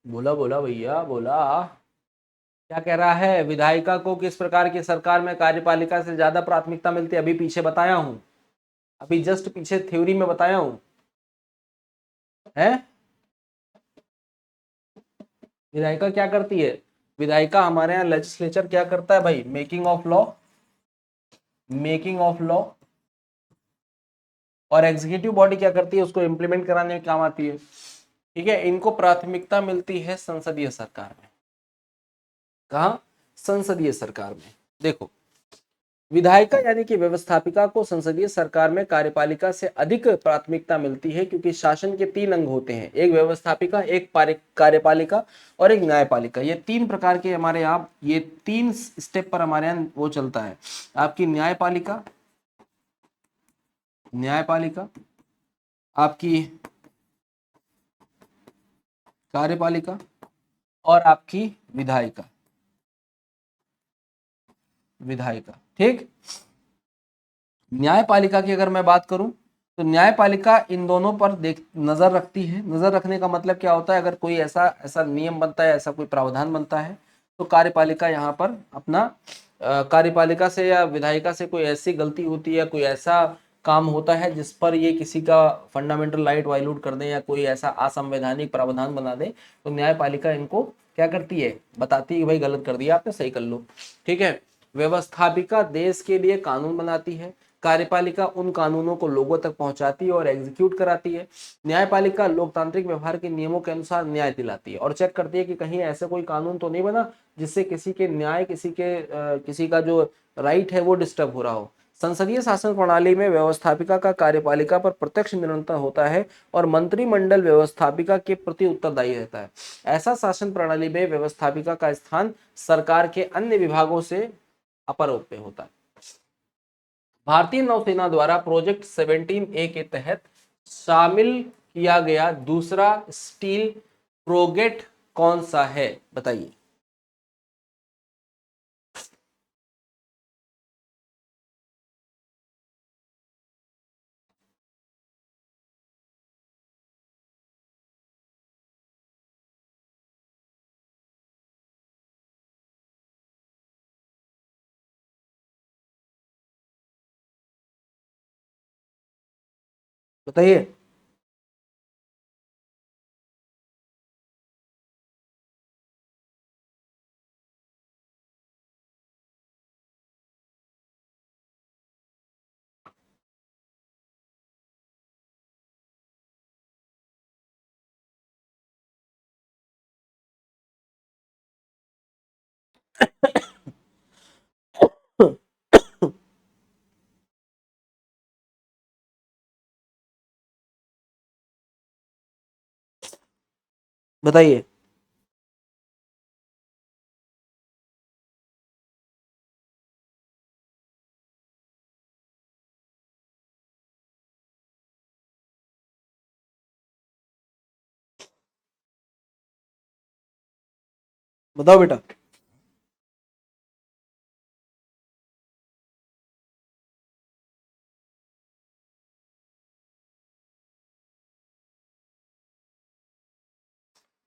बोला बोला भैया बोला। क्या कह रहा है? विधायिका को किस प्रकार की सरकार में कार्यपालिका से ज्यादा प्राथमिकता मिलती है? अभी पीछे बताया हूं, अभी जस्ट पीछे थ्योरी में बताया हूं, है। विधायिका क्या करती है? विधायिका हमारे यहाँ लेजिस्लेचर क्या करता है भाई, making of law, making of law, और एग्जीक्यूटिव बॉडी क्या करती है, उसको इंप्लीमेंट कराने में काम आती है। ठीक है, इनको प्राथमिकता मिलती है संसदीय सरकार में। कहा, संसदीय सरकार में। देखो, विधायिका यानी कि व्यवस्थापिका को संसदीय सरकार में कार्यपालिका से अधिक प्राथमिकता मिलती है, क्योंकि शासन के 3 अंग होते हैं, एक व्यवस्थापिका, एक कार्यपालिका और एक न्यायपालिका। ये 3 प्रकार के हमारे यहाँ, ये 3 स्टेप पर हमारे यहाँ वो चलता है, आपकी न्यायपालिका, न्यायपालिका, आपकी कार्यपालिका और आपकी विधायिका, विधायिका। ठीक, न्यायपालिका की अगर मैं बात करूं तो न्यायपालिका इन दोनों पर देख नजर रखती है। नजर रखने का मतलब क्या होता है, अगर कोई ऐसा ऐसा नियम बनता है, ऐसा कोई प्रावधान बनता है, तो कार्यपालिका यहाँ पर अपना कार्यपालिका से या विधायिका से कोई ऐसी गलती होती है, कोई ऐसा काम होता है जिस पर ये किसी का फंडामेंटल राइट वायलेट कर दे या कोई ऐसा असंवैधानिक प्रावधान बना दे, तो न्यायपालिका इनको क्या करती है, बताती है भाई गलत कर दिया आपने, सही कर लो। ठीक है, व्यवस्थापिका देश के लिए कानून बनाती है, कार्यपालिका उन कानूनों को लोगों तक पहुंचाती है और एग्जीक्यूट कराती है, न्यायपालिका लोकतांत्रिक व्यवहार के नियमों के अनुसार न्याय दिलाती है और चेक करती है कि कहीं ऐसा कोई कानून तो नहीं बना जिससे किसी के न्याय, किसी का जो राइट है वो डिस्टर्ब हो रहा हो। संसदीय शासन प्रणाली में व्यवस्थापिका का कार्यपालिका पर प्रत्यक्ष नियंत्रण होता है और मंत्रिमंडल व्यवस्थापिका के प्रति उत्तरदायी रहता है। ऐसा शासन प्रणाली में व्यवस्थापिका का स्थान सरकार के अन्य विभागों से अपर पे होता है। भारतीय नौसेना द्वारा प्रोजेक्ट 17A के तहत शामिल किया गया दूसरा स्टील फ्रोगेट कौन सा है, बताइए। बताइए। बताइए। बताओ बेटा।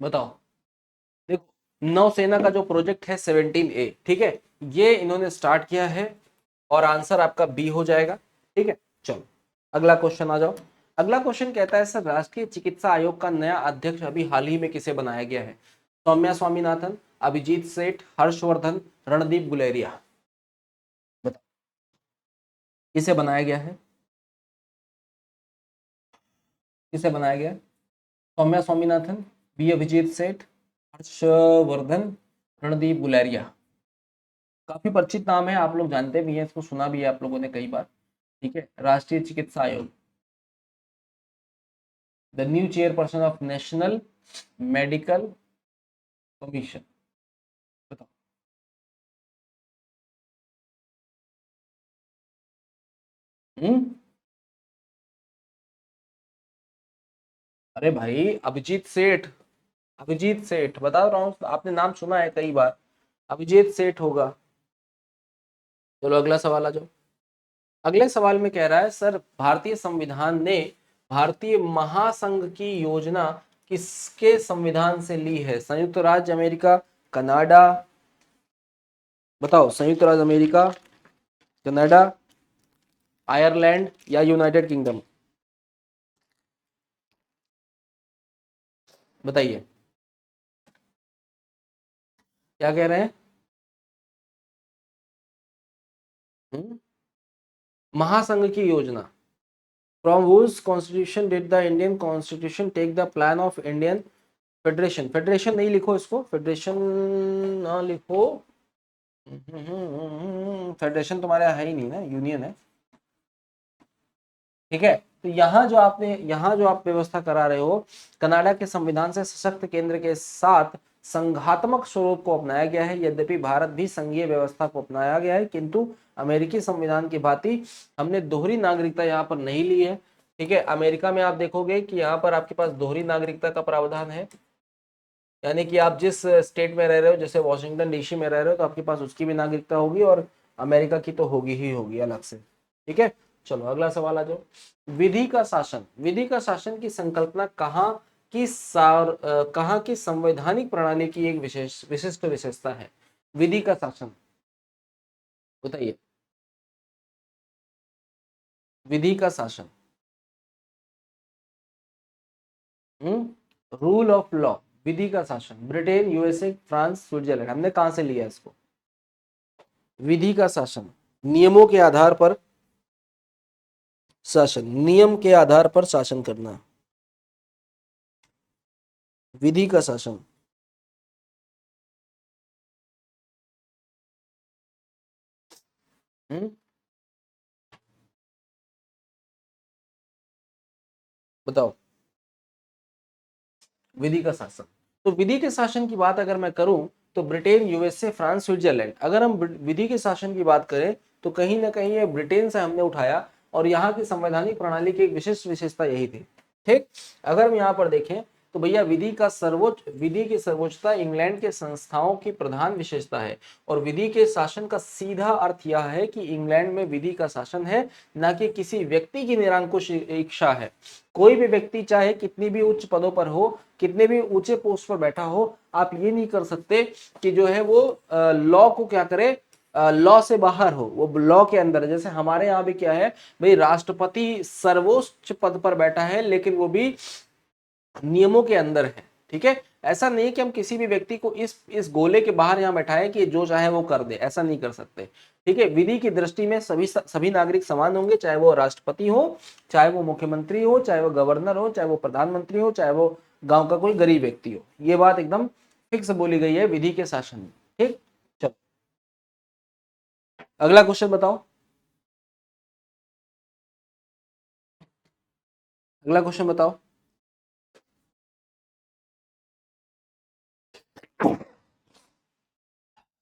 बताओ। देखो, नौसेना का जो प्रोजेक्ट है 17A, ठीक है, ये इन्होंने स्टार्ट किया है और आंसर आपका बी हो जाएगा। ठीक है, चलो अगला क्वेश्चन आ जाओ। अगला क्वेश्चन कहता है सर, राष्ट्रीय चिकित्सा आयोग का नया अध्यक्ष अभी हाल ही में किसे बनाया गया है? सौम्या स्वामीनाथन, अभिजीत सेठ, हर्षवर्धन, रणदीप गुलेरिया। बताओ किसे बनाया गया है, किसे बनाया गया है? सौम्या स्वामीनाथन, बी अभिजीत सेठ, हर्षवर्धन, रणदीप गुलेरिया। काफी परिचित नाम है, आप लोग जानते भी हैं, इसको सुना भी है आप लोगों ने कई बार। ठीक है, राष्ट्रीय चिकित्सा आयोग, the new chairperson of national medical commission. बताओ। हम्म, अरे भाई अभिजीत सेठ, अभिजीत सेठ बता रहा हूँ, आपने नाम सुना है कई बार, अभिजीत सेठ होगा। चलो अगला सवाल आ जाओ। अगले सवाल में कह रहा है सर, भारतीय संविधान ने भारतीय महासंघ की योजना किसके संविधान से ली है? संयुक्त राज्य अमेरिका, कनाडा, बताओ, संयुक्त राज्य अमेरिका, कनाडा, आयरलैंड या यूनाइटेड किंगडम। बताइए। क्या कह रहे हैं? हम्म? महासंघ की योजना। From whose constitution did the Indian constitution take the plan of Indian federation? Federation नहीं लिखो इसको, फेडरेशन ना लिखो। फेडरेशन तुम्हारे यहाँ है ही नहीं ना, यूनियन है। ठीक है, तो यहाँ जो आप व्यवस्था करा रहे हो, कनाडा के संविधान से सशक्त केंद्र के साथ संघात्मक स्वरूप को अपनाया गया है। यद्यपि भारत भी संघीय व्यवस्था को अपनाया गया है, किंतु अमेरिकी संविधान की भांति हमने दोहरी नागरिकता यहाँ पर नहीं ली है। ठीक है, अमेरिका में आप देखोगे कि यहाँ पर आपके पास दोहरी नागरिकता का प्रावधान है, यानी कि आप जिस स्टेट में रह रहे हो, जैसे वॉशिंगटन डीसी में रह रहे हो, तो आपके पास उसकी भी नागरिकता होगी और अमेरिका की तो होगी ही होगी अलग से। ठीक है, चलो अगला सवाल आ जाओ। विधि का शासन, विधि का शासन की संकल्पना कहाँ की संवैधानिक प्रणाली की एक विशिष्ट विशेषता है? विधि का शासन बताइए। विधि का शासन, रूल ऑफ लॉ, विधि का शासन, ब्रिटेन, यूएसए, फ्रांस, स्विट्जरलैंड, हमने कहां से लिया इसको? विधि का शासन, नियमों के आधार पर शासन, नियम के आधार पर शासन करना, विधि का शासन। हम्म, बताओ। विधि का शासन, तो विधि के शासन की बात अगर मैं करूं तो ब्रिटेन, यूएसए, फ्रांस, स्विट्जरलैंड। अगर हम विधि के शासन की बात करें तो कहीं ना कहीं ये ब्रिटेन से हमने उठाया, और यहाँ की संवैधानिक प्रणाली की एक विशिष्ट विशेषता यही थी। ठीक, अगर हम यहाँ पर देखें तो भैया विधि की सर्वोच्चता इंग्लैंड के संस्थाओं की प्रधान विशेषता है। और विधि के शासन का सीधा अर्थ यह है कि इंग्लैंड में विधि का शासन है, ना कि किसी व्यक्ति की निरंकुश इच्छा है। कोई भी व्यक्ति चाहे कितनी भी उच्च पदों पर हो, कितने भी ऊंचे पोस्ट पर बैठा हो, आप ये नहीं कर सकते कि जो है वो लॉ को क्या करे, लॉ से बाहर हो, वो लॉ के अंदर है। जैसे हमारे यहाँ भी क्या है भाई, राष्ट्रपति सर्वोच्च पद पर बैठा है, लेकिन वो भी नियमों के अंदर है। ठीक है, ऐसा नहीं कि हम किसी भी व्यक्ति को इस गोले के बाहर यहाँ बैठाए कि जो चाहे वो कर दे, ऐसा नहीं कर सकते। ठीक है, विधि की दृष्टि में सभी नागरिक समान होंगे, चाहे वो राष्ट्रपति हो, चाहे वो मुख्यमंत्री हो, चाहे वो गवर्नर हो, चाहे वो प्रधानमंत्री हो, चाहे वो गांव का कोई गरीब व्यक्ति हो। ये बात एकदम फिक्स बोली गई है विधि के शासन में। ठीक, चलो अगला क्वेश्चन बताओ। अगला क्वेश्चन बताओ।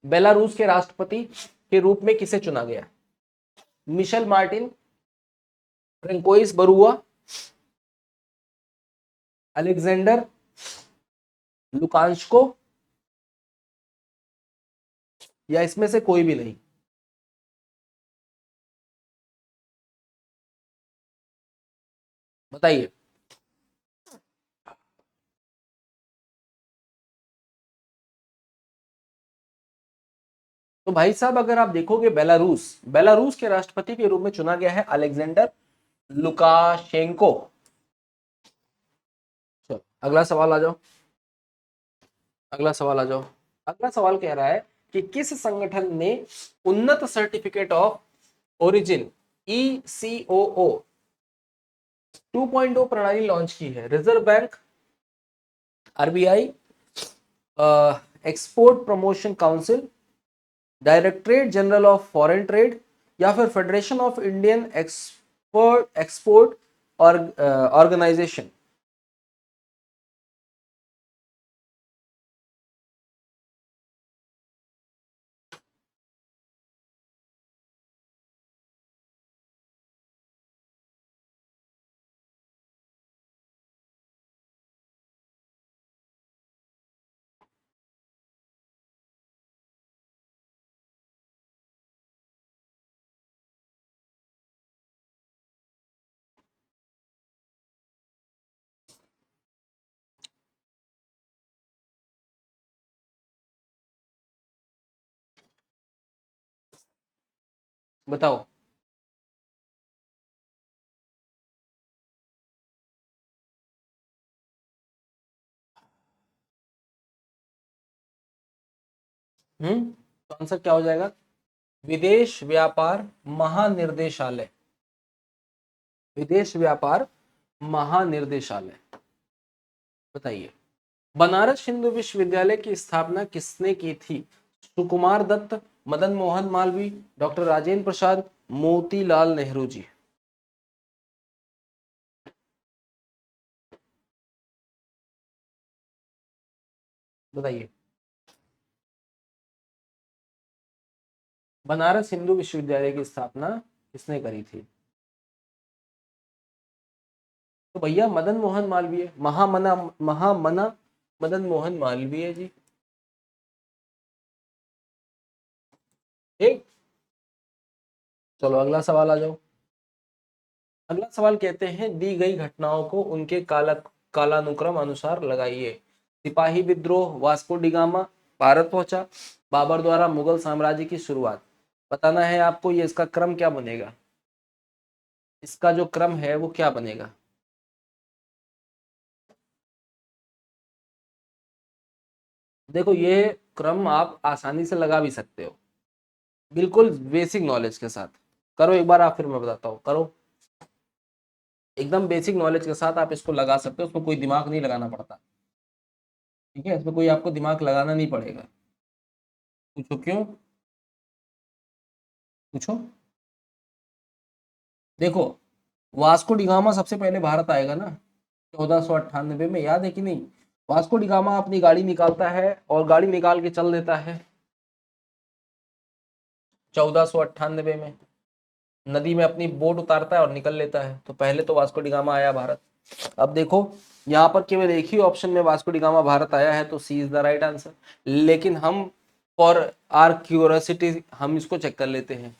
बेलारूस के राष्ट्रपति के रूप में किसे चुना गया? Michel Martin, François Bayrou, Alexander Lukashenko, या इसमें से कोई भी नहीं? बताइए। तो भाई साहब अगर आप देखोगे, बेलारूस बेलारूस के राष्ट्रपति के रूप में चुना गया है अलेक्जेंडर लुकाशेंको। चलो अगला सवाल आ जाओ। अगला सवाल आ जाओ। अगला सवाल कह रहा है कि किस संगठन ने उन्नत सर्टिफिकेट ऑफ ओरिजिन ECOO 2.0 प्रणाली लॉन्च की है? Reserve bank, RBI, export promotion council, directorate general of foreign trade, या फिर federation of Indian export export और ऑर्गेनाइजेशन? बताओ। तो आंसर क्या हो जाएगा? विदेश व्यापार महानिर्देशालय। विदेश व्यापार महानिर्देशालय। बताइए, बनारस हिंदू विश्वविद्यालय की स्थापना किसने की थी? सुकुमार दत्त, मदन मोहन मालवीय, डॉक्टर राजेंद्र प्रसाद, मोतीलाल नेहरू जी। बताइए, बनारस हिंदू विश्वविद्यालय की स्थापना किसने करी थी? तो भैया मदन मोहन मालवीय, महामना महामना मदन मोहन मालवीय जी। ठीक, चलो अगला सवाल आ जाओ। अगला सवाल कहते हैं, दी गई घटनाओं को उनके कालानुक्रम अनुसार लगाइए। सिपाही विद्रोह, वास्को डी गामा भारत पहुंचा, बाबर द्वारा मुगल साम्राज्य की शुरुआत। बताना है आपको ये इसका क्रम क्या बनेगा। इसका जो क्रम है वो क्या बनेगा? देखो ये क्रम आप आसानी से लगा भी सकते हो, बिल्कुल बेसिक नॉलेज के साथ। करो एक बार आप, फिर मैं बताता हूँ। करो, एकदम बेसिक नॉलेज के साथ आप इसको लगा सकते हो, उसको कोई दिमाग नहीं लगाना पड़ता। ठीक है, इसमें कोई आपको दिमाग लगाना नहीं पड़ेगा। पूछो क्यों? पूछो। देखो, वास्को डिगामा सबसे पहले भारत आएगा ना 1498 में, याद है कि नहीं? वास्को डिगामा अपनी गाड़ी निकालता है और गाड़ी निकाल के चल देता है 1498 में, नदी में अपनी बोट उतारता है और निकल लेता है। तो पहले तो वास्को डिगामा आया भारत। अब देखो, यहाँ पर केवल एक ही ऑप्शन में वास्को डिगामा भारत आया है, तो सी इज द राइट आंसर। लेकिन हम फॉर आर क्यूरियोसिटी हम इसको चेक कर लेते हैं।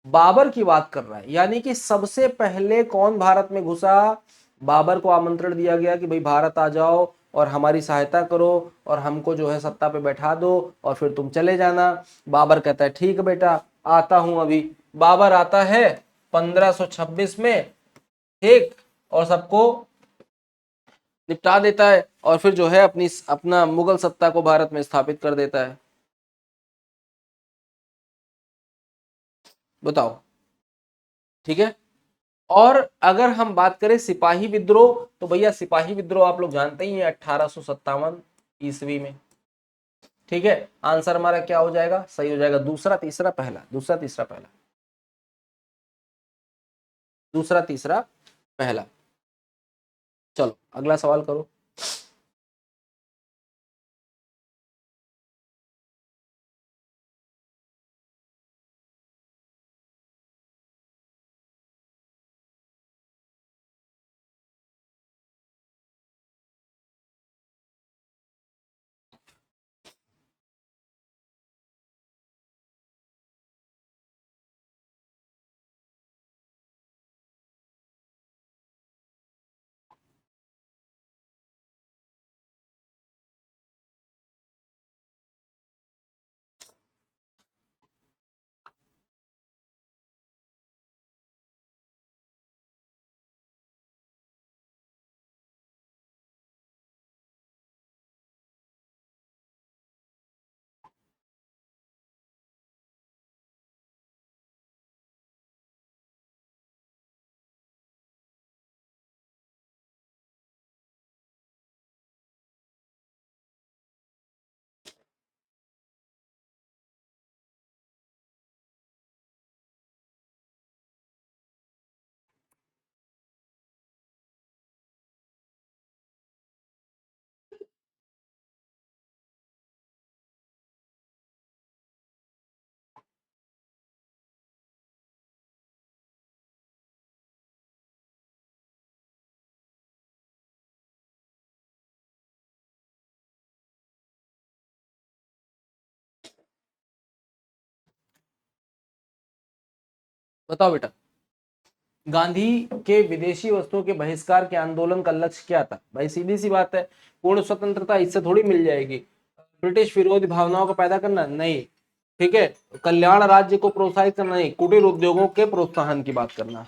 बाबर की बात कर रहा है, यानी कि सबसे पहले कौन भारत में घुसा? बाबर को आमंत्रण दिया गया कि भाई भारत आ जाओ और हमारी सहायता करो और हमको जो है सत्ता पे बैठा दो और फिर तुम चले जाना। बाबर कहता है ठीक है बेटा, आता हूं अभी। बाबर आता है 1526 में, ठीक, और सबको निपटा देता है और फिर जो है अपना मुगल सत्ता को भारत में स्थापित कर देता है। बताओ, ठीक है। और अगर हम बात करें सिपाही विद्रोह, तो भैया सिपाही विद्रोह आप लोग जानते ही हैं 1857 ईस्वी में। ठीक है, आंसर हमारा क्या हो जाएगा? सही हो जाएगा दूसरा तीसरा पहला, दूसरा तीसरा पहला, दूसरा तीसरा पहला। चलो अगला सवाल करो। बताओ बेटा, गांधी के विदेशी वस्तुओं के बहिष्कार के आंदोलन का लक्ष्य क्या था? भाई सीधी सी बात है, पूर्ण स्वतंत्रता इससे थोड़ी मिल जाएगी। ब्रिटिश विरोधी भावनाओं को पैदा करना नहीं, ठीक है, कल्याण राज्य को प्रोत्साहित करना नहीं, कुटीर उद्योगों के प्रोत्साहन की बात करना।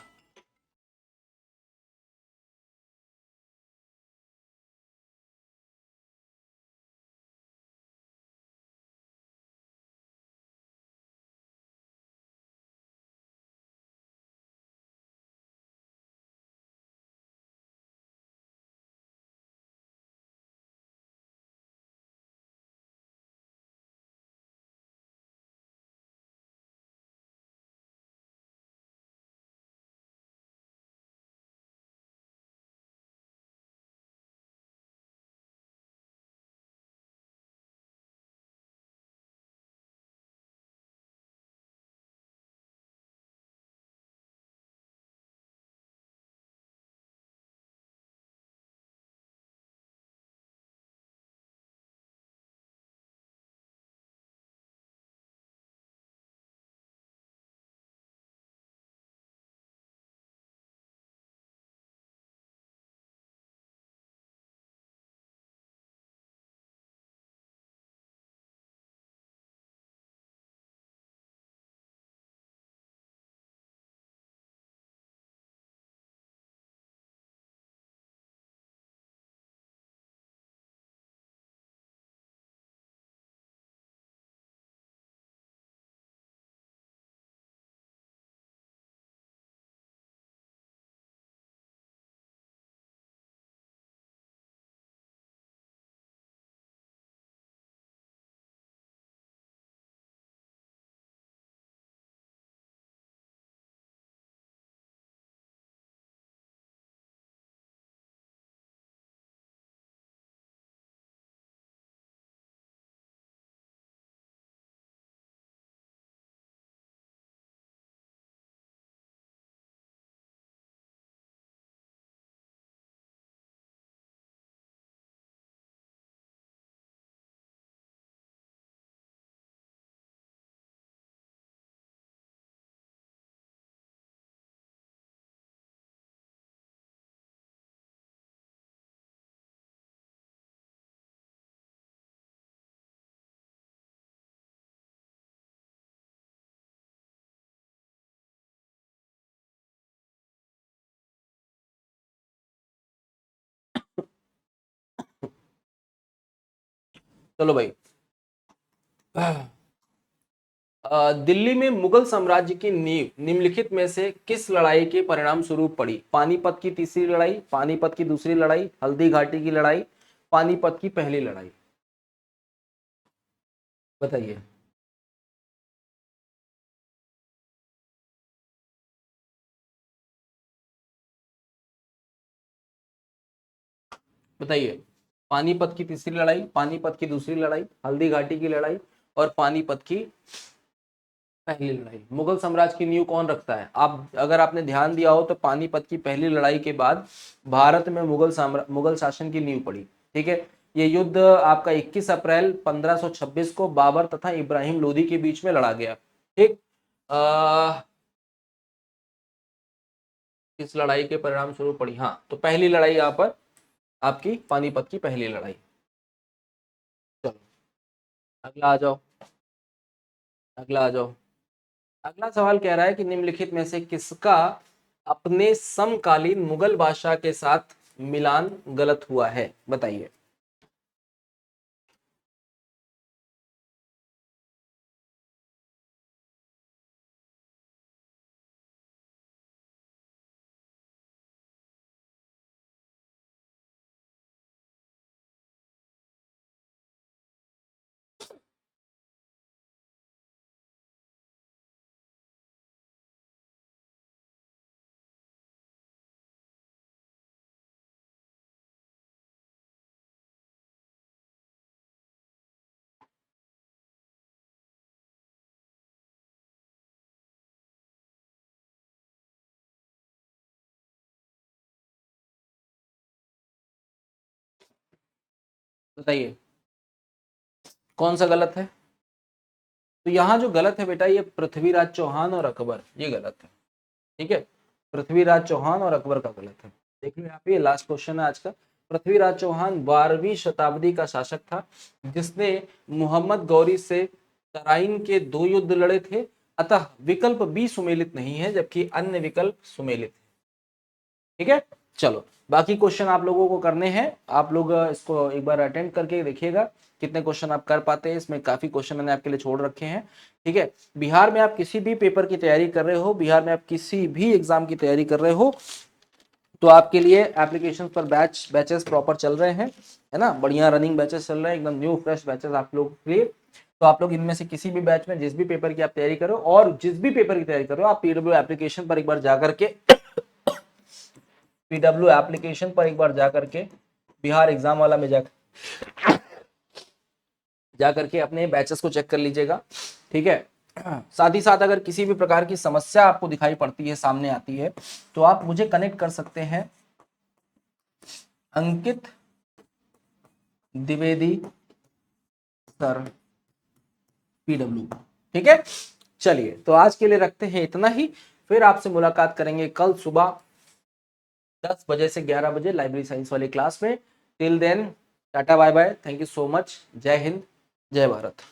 चलो भाई, दिल्ली में मुगल साम्राज्य की नींव निम्नलिखित में से किस लड़ाई के परिणाम स्वरूप पड़ी? पानीपत की तीसरी लड़ाई, पानीपत की दूसरी लड़ाई, हल्दी घाटी की लड़ाई, पानीपत की पहली लड़ाई, बताइए। बताइए, पानीपत की तीसरी लड़ाई, पानीपत की दूसरी लड़ाई, हल्दी घाटी की लड़ाई और पानीपत की पहली लड़ाई। मुगल साम्राज्य की नींव कौन रखता है? आप अगर आपने ध्यान दिया हो तो पानीपत की पहली लड़ाई के बाद भारत में मुगल शासन की नींव पड़ी। ठीक है, ये युद्ध आपका 21 अप्रैल 1526 को बाबर तथा इब्राहिम लोदी के बीच में लड़ा गया। ठीक, किस लड़ाई के परिणाम स्वरूप पड़ी? हाँ, तो पहली लड़ाई यहाँ पर आपकी पानीपत की पहली लड़ाई। चलो अगला आ जाओ, अगला आ जाओ। अगला सवाल कह रहा है कि निम्नलिखित में से किसका अपने समकालीन मुगल बादशाह के साथ मिलान गलत हुआ है? बताइए। बताइए कौन सा गलत है? तो यहाँ जो गलत है बेटा, ये पृथ्वीराज चौहान और अकबर, ये गलत है। ठीक है, पृथ्वीराज चौहान और अकबर का गलत है। देख लो यहाँ पे, लास्ट क्वेश्चन है आज का। पृथ्वीराज चौहान 12वीं शताब्दी का शासक था जिसने मोहम्मद गौरी से तराइन के 2 युद्ध लड़े थे। अतः विकल्प बी सुमेलित नहीं है, जबकि अन्य विकल्प सुमेलित है। ठीक है, चलो बाकी क्वेश्चन आप लोगों को करने हैं। आप लोग इसको एक बार अटेंड करके देखिएगा कितने क्वेश्चन आप कर पाते हैं। इसमें काफी क्वेश्चन मैंने आपके लिए छोड़ रखे हैं। ठीक है, बिहार में आप किसी भी पेपर की तैयारी कर रहे हो, बिहार में आप किसी भी एग्जाम की तैयारी कर रहे हो, तो आपके लिए एप्लीकेशन पर बैचेस प्रॉपर चल रहे हैं, है ना, बढ़िया रनिंग बैचेस चल रहे हैं, एकदम न्यू फ्रेश बैचेस आप लोग के लिए। तो आप लोग इनमें से किसी भी बैच में जिस भी पेपर की आप तैयारी करो, और जिस भी पेपर की तैयारी करो, आप पीडब्ल्यू एप्लीकेशन पर एक बार जाकर के पीडब्ल्यू एप्लीकेशन पर एक बार जाकर के बिहार एग्जाम वाला में जाकर के अपने बैचेस को चेक कर लीजिएगा। ठीक है, साथ ही साथ अगर किसी भी प्रकार की समस्या आपको दिखाई पड़ती है, सामने आती है, तो आप मुझे कनेक्ट कर सकते हैं अंकित द्विवेदी सर, पीडब्ल्यू। ठीक है, चलिए तो आज के लिए रखते हैं इतना ही। फिर आपसे मुलाकात करेंगे कल सुबह 10 बजे से 11 बजे लाइब्रेरी साइंस वाली क्लास में। Till then tata bye bye, thank you so much, जय हिंद, जय भारत।